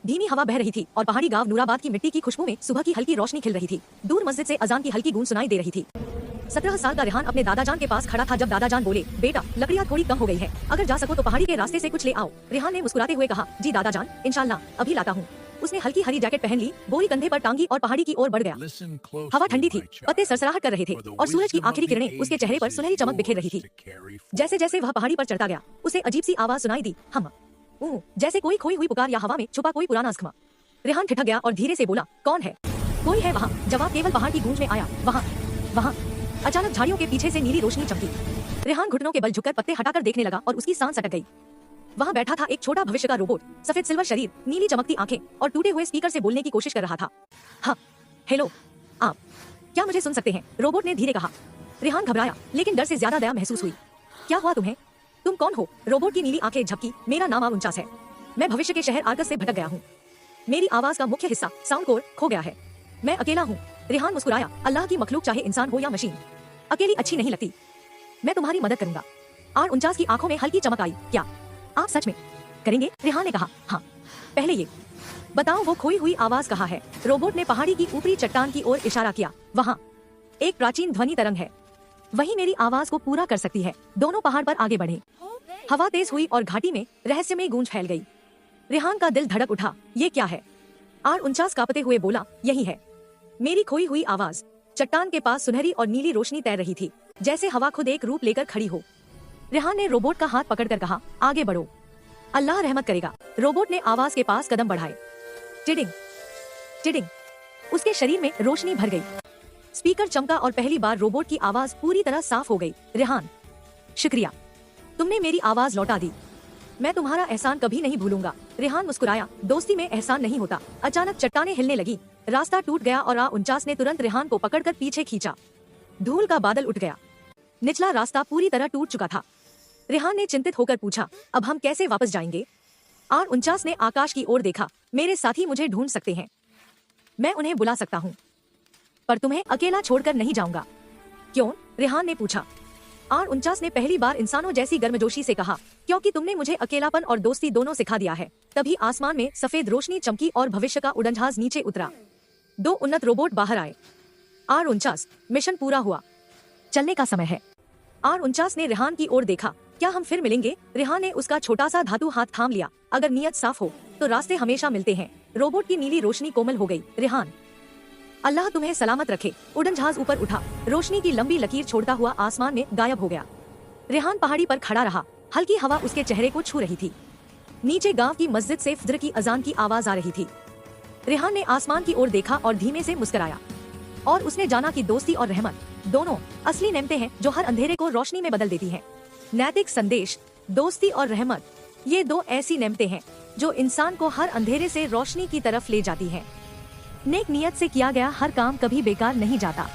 धीमी हवा बह रही थी और पहाड़ी गांव नूराबाद की मिट्टी की खुशबू में सुबह की हल्की रोशनी खिल रही थी। दूर मस्जिद से अजान की हल्की गूंज सुनाई दे रही थी। 17 साल का रेहान अपने दादाजान के पास खड़ा था जब दादाजान बोले, बेटा लकड़ियाँ थोड़ी कम हो गई है, अगर जा सको तो पहाड़ी के रास्ते से कुछ ले आओ। रेहान ने मुस्कुराते हुए कहा, जी दादाजान, इंशाल्लाह अभी लाता हूँ। उसने हल्की हरी जैकेट पहन ली, बोरी कंधे पर टांगी और पहाड़ी की ओर बढ़ गया। हवा ठंडी थी, पत्ते सरसराहट कर रहे थे और सूरज की आखिरी किरणें उसके चेहरे पर सुनहरी चमक बिखेर रही थी। जैसे जैसे वह पहाड़ी पर चढ़ता गया, उसे अजीब सी आवाज सुनाई दी, हम जैसे कोई खोई हुई पुकार या हवा में छुपा कोई पुराना अज़्मा। रेहान ठिठक गया और धीरे से बोला, कौन है? कोई है वहाँ? जवाब केवल पहाड़ की गूंज में आया, वहाँ वहाँ। अचानक झाड़ियों के पीछे से नीली रोशनी चमकी। रेहान घुटनों के बल झुककर पत्ते हटाकर देखने लगा और उसकी सांस अटक गई। वहाँ बैठा था एक छोटा भविष्य का रोबोट, सफेद सिल्वर शरीर, नीली चमकती आंखें और टूटे हुए स्पीकर से बोलने की कोशिश कर रहा था। हाँ, हेलो, आप क्या मुझे सुन सकते हैं? रोबोट ने धीरे कहा। रेहान घबराया, लेकिन डर से ज्यादा दया महसूस हुई। क्या हुआ तुम्हें? तुम कौन हो? रोबोट की नीली आंखें झपकी। मेरा नाम A49 है। मैं भविष्य के शहर आर्कस से भटक गया हूँ। मेरी आवाज का मुख्य हिस्सा साउंड कोर खो गया है। मैं अकेला हूँ। रेहान मुस्कुराया, अल्लाह की मखलूक चाहे इंसान हो या मशीन, अकेली अच्छी नहीं लगती। मैं तुम्हारी मदद करूंगा। A49 की आंखों में हल्की चमक आई। क्या आप सच में करेंगे? रेहान ने कहा, हाँ। पहले ये बताओ वो खोई हुई आवाज कहाँ है? रोबोट ने पहाड़ी की ऊपरी चट्टान की ओर इशारा किया। वहाँ एक प्राचीन ध्वनि तरंग है, वही मेरी आवाज को पूरा कर सकती है। दोनों पहाड़ पर आगे बढ़े। हवा तेज हुई और घाटी में रहस्यमय गूंज फैल गई। रेहान का दिल धड़क उठा। ये क्या है? A49 कांपते हुए बोला, यही है मेरी खोई हुई आवाज। चट्टान के पास सुनहरी और नीली रोशनी तैर रही थी, जैसे हवा खुद एक रूप लेकर खड़ी हो। रेहान ने रोबोट का हाथ पकड़कर कहा, आगे बढ़ो, अल्लाह रहमत करेगा। रोबोट ने आवाज के पास कदम बढ़ाए। टिडिंग टिडिंग, उसके शरीर में रोशनी भर गई। स्पीकर चमका और पहली बार रोबोट की आवाज पूरी तरह साफ हो गई। रेहान, शुक्रिया, तुमने मेरी आवाज लौटा दी। मैं तुम्हारा एहसान कभी नहीं भूलूंगा। रेहान मुस्कुराया, दोस्ती में एहसान नहीं होता। अचानक चट्टानें हिलने लगी, रास्ता टूट गया और A49 ने तुरंत रेहान को पकड़कर पीछे खींचा। धूल का बादल उठ गया, निचला रास्ता पूरी तरह टूट चुका था। रेहान ने चिंतित होकर पूछा, अब हम कैसे वापस जाएंगे? A49 ने आकाश की ओर देखा, मेरे साथी मुझे ढूंढ सकते हैं, मैं उन्हें बुला सकता हूँ, पर तुम्हें अकेला छोड़कर नहीं जाऊंगा। क्यों? रेहान ने पूछा। A49 ने पहली बार इंसानों जैसी गर्मजोशी से कहा, क्योंकि तुमने मुझे अकेलापन और दोस्ती दोनों सिखा दिया है। तभी आसमान में सफेद रोशनी चमकी और भविष्य का उड़नजहाज नीचे उतरा। 2 उन्नत रोबोट बाहर आए। A49, मिशन पूरा हुआ, चलने का समय है। A49 ने रेहान की ओर देखा, क्या हम फिर मिलेंगे? रेहान ने उसका छोटा सा धातु हाथ थाम लिया। अगर नियत साफ हो तो रास्ते हमेशा मिलते हैं। रोबोट की नीली रोशनी कोमल हो गई। रेहान, अल्लाह तुम्हें सलामत रखे। उड़नजहाज ऊपर उठा, रोशनी की लंबी लकीर छोड़ता हुआ आसमान में गायब हो गया। रेहान पहाड़ी पर खड़ा रहा, हल्की हवा उसके चेहरे को छू रही थी। नीचे गांव की मस्जिद से फज्र की अजान की आवाज आ रही थी। रेहान ने आसमान की ओर देखा और धीमे से मुस्कुराया, और उसने जाना कि दोस्ती और रहमत दोनों असली नेमतें हैं जो हर अंधेरे को रोशनी में बदल देती हैं। नैतिक संदेश, दोस्ती और रहमत, ये 2 ऐसी नेमतें हैं जो इंसान को हर अंधेरे से रोशनी की तरफ ले जाती हैं। नेक नियत से किया गया हर काम कभी बेकार नहीं जाता।